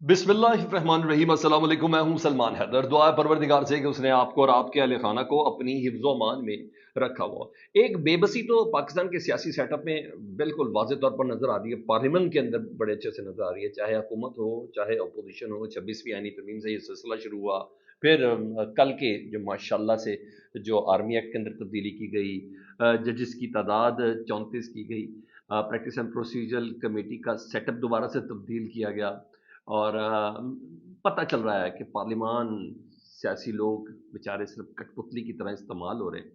बिस्मिल्लाहिर्रहमानिर्रहीम। अस्सलाम वालेकुम। मैं हूं सलमान हैदर। दुआ है परवरदिगार से कि उसने आपको और आपके अहल खाना को अपनी हिफ्ज़ व मान में रखा हुआ। एक बेबसी तो पाकिस्तान के सियासी सेटअप में बिल्कुल वाज़ेह तौर पर नज़र आ रही है, पार्लियामेंट के अंदर बड़े अच्छे से नज़र आ रही है, चाहे हुकूमत हो, चाहे अपोजिशन हो। 26वीं आईनी तरमीम से ये सिलसिला शुरू हुआ। फिर कल के जो माशाल्लाह से जो आर्मी एक्ट के अंदर तब्दीली की गई, जजेस की तादाद 34 की गई, प्रैक्टिस एंड प्रोसीजर कमेटी का सेटअप दोबारा से तब्दील किया गया। और पता चल रहा है कि पार्लिमान, सियासी लोग बेचारे सिर्फ कठपुतली की तरह इस्तेमाल हो रहे हैं।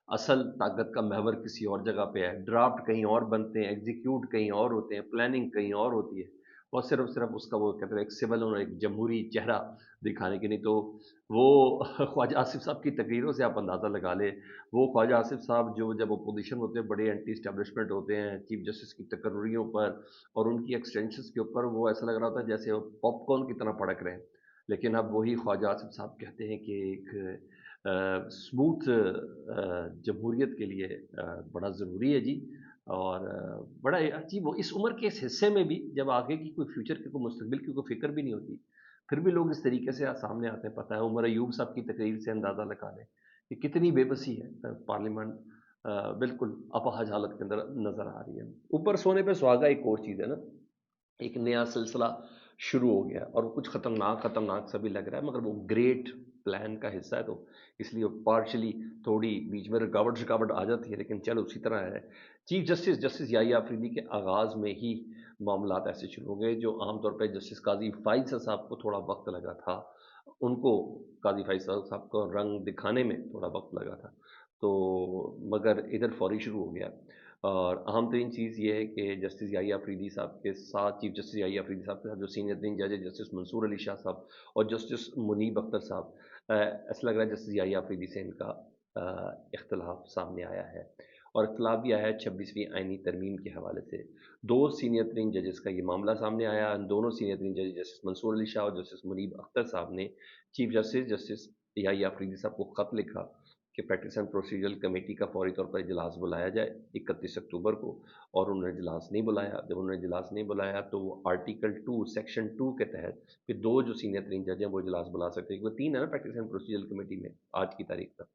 असल ताकत का महवर किसी और जगह पे है। ड्राफ्ट कहीं और बनते हैं, एग्जीक्यूट कहीं और होते हैं, प्लानिंग कहीं और होती है। और सिर्फ सिर्फ उसका वो कहते हैं एक सिविल और एक जमहूरी चेहरा दिखाने के। नहीं तो वो ख्वाजा आसिफ साहब की तकरीरों से आप अंदाज़ा लगा लें। वो ख्वाजा आसिफ साहब जो जब अपोजिशन होते हैं बड़े एंटी इस्टेब्लिशमेंट होते हैं, चीफ जस्टिस की तकर्रियों पर और उनकी एक्सटेंशंस के ऊपर, वो ऐसा लग रहा था जैसे वो पॉपकॉर्न की तरह पड़क रहे हैं। लेकिन अब वही ख्वाजा आसिफ साहब कहते हैं कि एक स्मूथ जमहूरियत के लिए बड़ा ज़रूरी है जी। और बड़ा अजीब हो इस उम्र के इस हिस्से में भी, जब आगे की कोई फ्यूचर की कोई मुस्तकबिल की कोई फिक्र भी नहीं होती, फिर भी लोग इस तरीके से सामने आते हैं। पता है, उमर अयूब साहब की तकरीर से अंदाज़ा लगा लें कि कितनी बेबसी है। पार्लियामेंट बिल्कुल अपहज हालत के अंदर नज़र आ रही है। ऊपर सोने पे सुहागा एक और चीज़ है ना, एक नया सिलसिला शुरू हो गया और वो कुछ खतरनाक खतरनाक सा भी लग रहा है, मगर वो ग्रेट प्लान का हिस्सा है, तो इसलिए वो पार्शली थोड़ी बीच में रुकावट रुकावट आ जाती है, लेकिन चलो उसी तरह है। Chief justice justice Yahya Afridi के आगाज़ में ही मामलात ऐसे शुरू हो गए जो आमतौर पर जस्टिस काजी फाइज साहब को थोड़ा वक्त लगा था, उनको काजी फाइज साहब को रंग दिखाने में थोड़ा वक्त लगा था, तो मगर इधर फौरी शुरू हो गया। और अहम तरीन चीज़ ये है कि जस्टिस याहिया अफरीदी साहब के साथ, चीफ जस्टिस याहिया अफरीदी साहब के साथ जो सीनियर तरीन जज है जस्टिस मंसूर अली शाह साहब और जस्टिस मुनीब अख्तर साहब, ऐसा लग रहा है जस्टिस याहिया अफरीदी से इनका इख्तलाफ सामने आया है। और इख्तलाफ भी आया है 26वीं आइनी तरमीम के हवाले से। दो सीनियर तरीन जजेस का ये मामला सामने आया। दोनों सीनियर तरीन जज जस्टिस मंसूर अली शाह और जस्टिस मुनीब अख्तर साहब ने chief justice justice Yahya Afridi साहब को ख़त लिखा कि प्रैक्टिस एंड प्रोसीजर कमेटी का फौरी तौर पर इजलास बुलाया जाए 31 अक्टूबर को। और उन्होंने इजलास नहीं बुलाया। जब उन्होंने इजलास नहीं बुलाया तो वो आर्टिकल 2 सेक्शन 2 के तहत फिर दो जो सीनियर तरीन जज हैं वो इजलास बुला सकते हैं, क्योंकि 3 है ना प्रैक्टिस एंड प्रोसीजर कमेटी में आज की तारीख तक,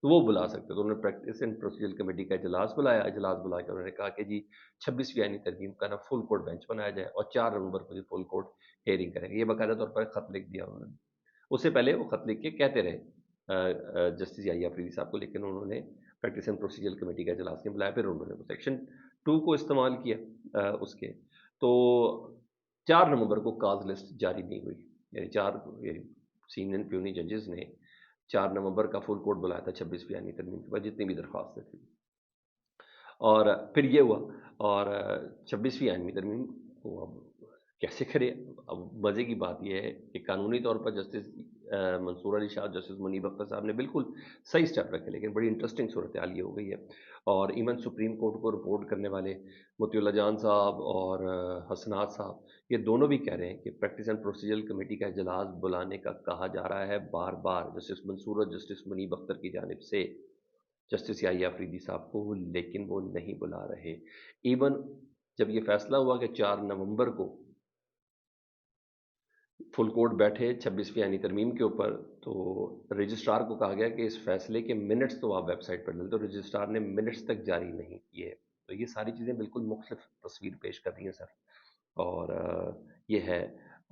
तो वो बुला सकते। तो उन्होंने प्रैक्टिस एंड प्रोसीजर कमेटी का इजलास बुलाया। इजलास बुला के उन्होंने कहा कि जी 26वीं आईनी तरमीम का ना फुल कोर्ट बेंच बनाया जाए और 4 नवंबर को जी फुल कोर्ट हेयरिंग करेंगे। ये बाकायदा तौर पर खत लिख दिया उन्होंने। उससे पहले वो खत लिख के कहते रहे जस्टिस याहिया अफरीदी साहब को, लेकिन उन्होंने प्रैक्टिस एंड प्रोसीजर कमेटी का इजलास नहीं बुलाया। फिर उन्होंने वो सेक्शन 2 को इस्तेमाल किया उसके। तो 4 नवंबर को काज लिस्ट जारी नहीं हुई। यानी चार सीनियर प्यूनी जजेस ने 4 नवंबर का फुल कोर्ट बुलाया था 26वीं आईनी तरमीम के बाद जितनी भी दरख्वास्तें थी। और फिर ये हुआ। और 26वीं आईनी तरमीम को अब कैसे करे। अब मज़े की बात यह है कि कानूनी तौर पर जस्टिस मंसूर अली शाह, जस्टिस मुनीब अख्तर साहब ने बिल्कुल सही स्टेप रखे, लेकिन बड़ी इंटरेस्टिंग सूरत हाल ये हो गई है। और इवन सुप्रीम कोर्ट को रिपोर्ट करने वाले मोतीउल्लाह जान साहब और हसनात साहब, ये दोनों भी कह रहे हैं कि प्रैक्टिस एंड प्रोसीजर कमेटी का इजलास बुलाने का कहा जा रहा है बार बार जस्टिस मंसूर और जस्टिस मुनीब अख्तर की जानिब से जस्टिस याहिया अफरीदी साहब को, लेकिन वो नहीं बुला रहे। इवन जब ये फैसला हुआ कि 4 नवंबर को फुल कोर्ट बैठे 26वीं आईनी तरमीम के ऊपर, तो रजिस्ट्रार को कहा गया कि इस फैसले के मिनट्स तो आप वेबसाइट पर डाल दो। रजिस्ट्रार ने मिनट्स तक जारी नहीं किए। तो ये सारी चीज़ें बिल्कुल मुख्तलिफ तस्वीर पेश कर रही हैं सर। और ये है।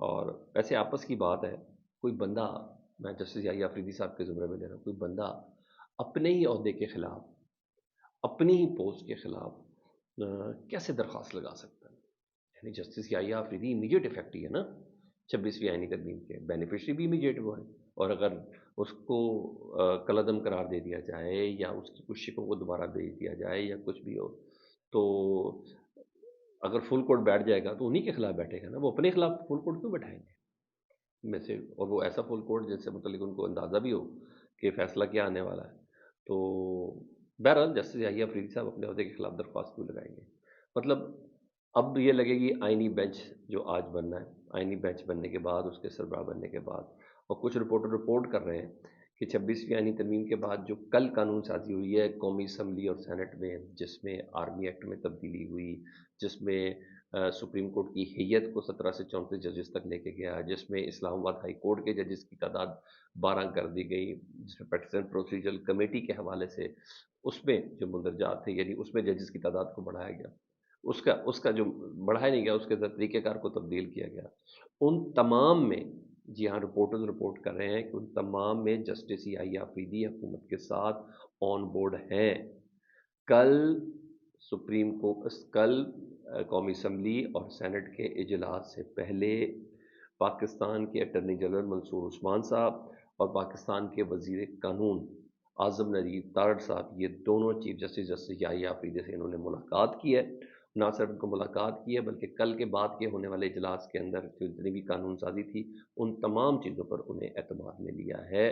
और वैसे आपस की बात है, कोई बंदा, मैं जस्टिस याहिया अफरीदी साहब के ज़ुमरे में ले रहा हूँ, कोई बंदा अपने ही ओहदे के खिलाफ, अपनी ही पोस्ट के खिलाफ कैसे दरख्वास्त लगा सकता है। यानी justice Yahya Afridi immediate effect ही है ना 26वीं आईनी तरमीम के, बेनिफिशरी भी इमीडिएट वो है। और अगर उसको कलअदम करार दे दिया जाए या उसकी कुछ शिकों को दोबारा भेज दिया जाए या कुछ भी हो, तो अगर फुल कोर्ट बैठ जाएगा तो उन्हीं के खिलाफ बैठेगा ना, वो अपने खिलाफ फुल कोर्ट क्यों बैठाएंगे में से। और वो ऐसा फुल कोर्ट जिससे मतलब उनको अंदाज़ा भी हो कि फैसला क्या आने वाला है। तो बहरहाल जस्टिस याहिया अफरीदी साहब अपने अहदे के खिलाफ दरख्वास्त क्यों लगाएंगे। मतलब अब ये लगेगी आईनी बेंच जो आज बनना है, आईनी बेंच बनने के बाद, उसके सरबराह बनने के बाद, और कुछ रिपोर्टर रिपोर्ट कर रहे हैं कि 26वीं आईनी तरमीम के बाद जो कल कानून साजी हुई है कौमी असम्बली और सेनेट में, जिसमें आर्मी एक्ट में तब्दीली हुई, जिसमें سپریم کورٹ کی حیت کو 17 سے 34 ججز تک لے کے گیا، جس میں اسلام آباد ہائی کورٹ کے ججز کی تعداد 12 کر دی گئی، جس میں پیٹیشن پروسیجر کمیٹی کے حوالے سے اس میں جو مندرجات تھے، یعنی اس میں ججز کی تعداد کو بڑھایا گیا، اس کا جو بڑھایا نہیں گیا، اس کے طریقہ کار کو تبدیل کیا گیا۔ ان تمام میں، جی ہاں، رپورٹرز رپورٹ کر رہے ہیں کہ ان تمام میں جسٹس یحییٰ آفریدی حکومت کے ساتھ آن بورڈ ہیں۔ کل کل قومی اسمبلی اور سینٹ کے اجلاس سے پہلے پاکستان کے اٹارنی جنرل منصور عثمان صاحب اور پاکستان کے وزیر قانون اعظم نذیر تارڑ صاحب، یہ دونوں چیف جسٹس یحییٰ آفریدی سے انہوں نے ملاقات کی ہے۔ نہ صرف ان کو ملاقات کی ہے، بلکہ کل کے بعد کے ہونے والے اجلاس کے اندر جو جتنی بھی قانون سازی تھی ان تمام چیزوں پر انہیں اعتماد میں لیا ہے،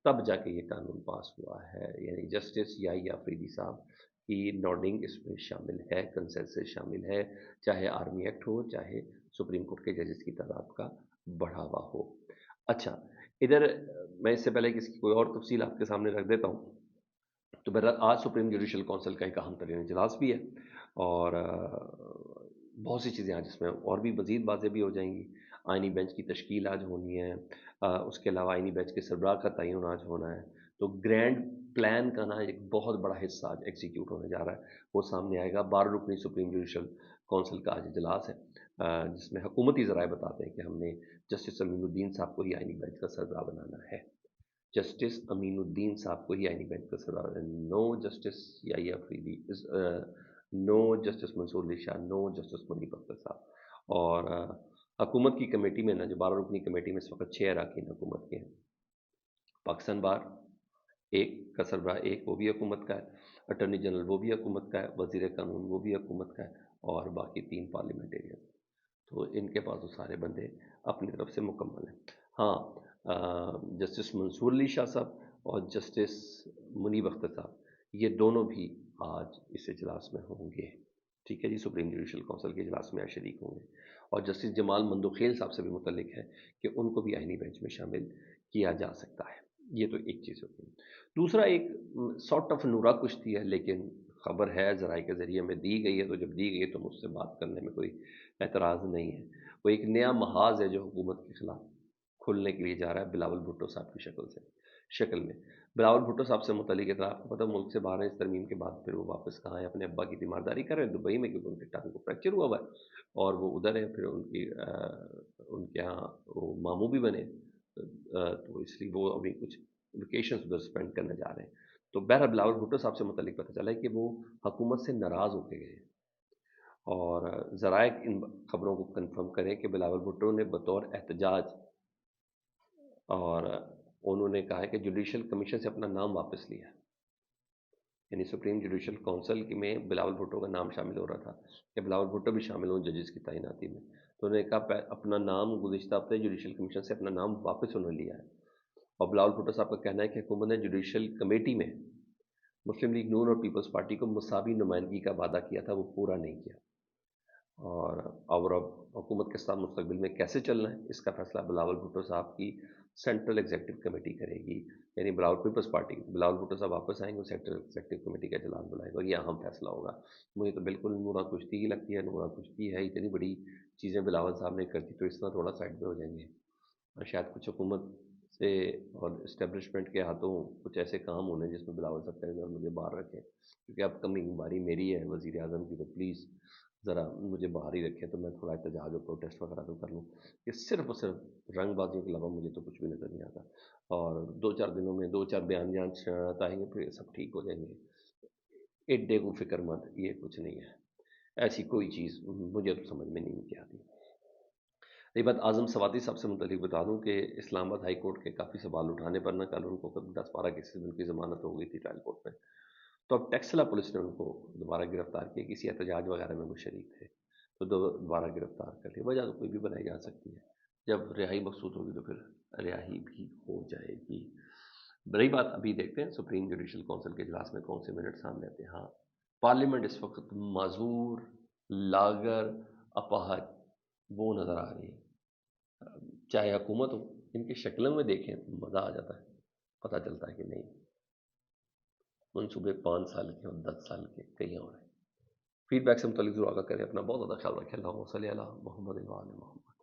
تب جا کے یہ قانون پاس ہوا ہے۔ یعنی جسٹس یحییٰ آفریدی صاحب کی نوڈنگ اس میں شامل ہے، کنسنسس شامل ہے، چاہے آرمی ایکٹ ہو، چاہے سپریم کورٹ کے ججز کی تعداد کا بڑھاوا ہو۔ اچھا، ادھر میں اس سے پہلے کہ اس کی کوئی اور تفصیل آپ کے سامنے رکھ دیتا ہوں، تو بہرحال آج سپریم جوڈیشل کونسل کا ایک اہم ترین اجلاس بھی ہے، اور بہت سی چیزیں آج اس میں اور بھی مزید واضح بھی ہو جائیں گی۔ آئینی بینچ کی تشکیل آج ہونی ہے، اس کے علاوہ آئینی بینچ کے سربراہ کا تعین آج ہونا ہے، تو گرینڈ پلان کا نا ایک بہت بڑا حصہ آج ایگزیکیوٹ ہونے جا رہا ہے، وہ سامنے آئے گا۔ 12 رکنی سپریم جوڈیشل کونسل کا آج اجلاس ہے، جس میں حکومتی ذرائع بتاتے ہیں کہ ہم نے جسٹس امین الدین صاحب کو ہی آئینی بینچ کا سربراہ بنانا ہے، جسٹس امین الدین صاحب کو ہی آئینی بینچ کا سربراہ بنانا ہے۔ نو جسٹس یحییٰ آفریدی، نو جسٹس منصور علی شاہ، نو جسٹس منیب اختر صاحب۔ اور حکومت کی کمیٹی میں نا، جو 12 رکنی کمیٹی میں اس وقت 6 اراکین حکومت کے ہیں۔ پاکستان بار ایک کا سربراہ، ایک وہ بھی حکومت کا ہے، اٹارنی جنرل وہ بھی حکومت کا ہے، وزیر قانون وہ بھی حکومت کا ہے، اور باقی 3 پارلیمنٹیرین، تو ان کے پاس وہ سارے بندے اپنی طرف سے مکمل ہیں۔ ہاں، جسٹس منصور علی شاہ صاحب اور جسٹس منیب اختر صاحب، یہ دونوں بھی آج اس اجلاس میں ہوں گے، ٹھیک ہے جی، سپریم جوڈیشل کونسل کے اجلاس میں آج شریک ہوں گے۔ اور جسٹس جمال مندوخیل صاحب سے بھی متعلق ہے کہ ان کو بھی آئینی بینچ میں شامل کیا جا سکتا ہے۔ یہ تو ایک چیز ہوتی ہے۔ دوسرا ایک سارٹ آف نورا کشتی ہے، لیکن خبر ہے ذرائع کے ذریعے میں دی گئی ہے، تو جب دی گئی ہے تو مجھ سے بات کرنے میں کوئی اعتراض نہیں ہے۔ وہ ایک نیا محاذ ہے جو حکومت کے خلاف کھلنے کے لیے جا رہا ہے بلاول بھٹو صاحب کی شکل میں۔ بلاول بھٹو صاحب سے متعلق اطلاع آپ کو پتہ، ملک سے باہر ہیں اس ترمیم کے بعد، پھر وہ واپس کہاں ہیں؟ اپنے ابا کی تیمارداری کر رہے ہیں دبئی میں، کیونکہ ان کے ٹانگ کو فریکچر ہوا ہوا ہے اور وہ ادھر ہیں، پھر ان کے ہاں وہ ماموں بھی بنے، تو اس لیے وہ ابھی کچھ ویکیشنز ادھر اسپینڈ کرنے جا رہے ہیں۔ تو بہرحال بلاول بھٹو صاحب سے متعلق پتہ چلا ہے کہ وہ حکومت سے ناراض ہو کے گئے، اور ذرائع ان خبروں کو کنفرم کریں کہ بلاول بھٹو نے بطور احتجاج، اور انہوں نے کہا ہے کہ جوڈیشل کمیشن سے اپنا نام واپس لیا، یعنی سپریم جوڈیشل کونسل میں بلاول بھٹو کا نام شامل ہو رہا تھا کہ بلاول بھٹو بھی شامل ہوں ججز کی تعیناتی میں، تو انہوں نے کہا اپنا نام گزشتہ ہفتے جوڈیشل کمیشن سے اپنا نام واپس انہوں نے لیا ہے۔ اور بلاول بھٹو صاحب کا کہنا ہے کہ حکومت نے جوڈیشل کمیٹی میں مسلم لیگ نون اور پیپلز پارٹی کو مساوی نمائندگی کا وعدہ کیا تھا، وہ پورا نہیں کیا، اور اب حکومت کے ساتھ مستقبل میں کیسے چلنا ہے اس کا فیصلہ بلاول بھٹو صاحب کی سینٹرل ایگزیکٹو کمیٹی کرے گی، یعنی بلاول پیپلز پارٹی، بلاول بھٹو صاحب واپس آئیں گے، سینٹرل ایگزیکٹو کمیٹی کا اجلاس بلائے گا، اور یہ اہم فیصلہ ہوگا۔ مجھے تو بالکل نورا کشتی ہی لگتی ہے، نورا کشتی ہے، اتنی بڑی چیزیں بلاول صاحب نے کرتی تو اس طرح تھوڑا سائڈ پہ ہو جائیں گے، اور شاید کچھ حکومت سے اور اسٹیبلشمنٹ کے ہاتھوں کچھ ایسے کام ہونے جس میں بلاول صاحب کریں اور مجھے باہر رکھیں، کیونکہ اب کمنگ باری میری ہے وزیر اعظم کی، تو پلیز ذرا مجھے باہر ہی رکھیں، تو میں تھوڑا احتجاج اور پروٹیسٹ وغیرہ تو کر لوں، کہ صرف اور صرف رنگ بازیوں کے علاوہ مجھے تو کچھ بھی نظر نہیں آتا، اور 2-4 دنوں میں 2-4 بیانات آئیں گے، پھر سب ٹھیک ہو جائیں گے۔ ایڈے کو فکر مند، یہ کچھ نہیں ہے، ایسی کوئی چیز مجھے تو سمجھ میں نہیں کیا آتی۔ یہ بات اعظم سواتی صاحب سے متعلق بتا دوں کہ اسلام آباد ہائی کورٹ کے کافی سوال اٹھانے پر نہ کل ان کو 10-12 کیسز میں ان کی ضمانت ہو گئی تھی ٹرائل کورٹ میں، تو اب ٹیکسلا پولیس نے ان کو دوبارہ گرفتار کیا، کسی احتجاج وغیرہ میں وہ شریک تھے، تو دوبارہ گرفتار کر لیا، وجہ تو کوئی بھی بنائی جا سکتی ہے، جب رہائی مقصود ہوگی تو پھر رہائی بھی ہو جائے گی۔ رہی بات، ابھی دیکھتے ہیں سپریم جوڈیشل کونسل کے اجلاس میں کون سے منٹ سامنے آتے ہیں۔ ہاں، پارلیمنٹ اس وقت معذور، لاغر، اپاہج وہ نظر آ رہی ہے، چاہے حکومت ہو، ان کی شکلوں میں دیکھیں تو مزہ آ جاتا ہے، پتہ چلتا ہے کہ نہیں، منصوبے 5 سال کے اور 10 سال کے کہیں اور ہیں۔ فیڈ بیک سے متعلق ضرور آگاہ کریں. اپنا بہت زیادہ خیال رکھیں. اللہم صلی علی محمد و علی محمد.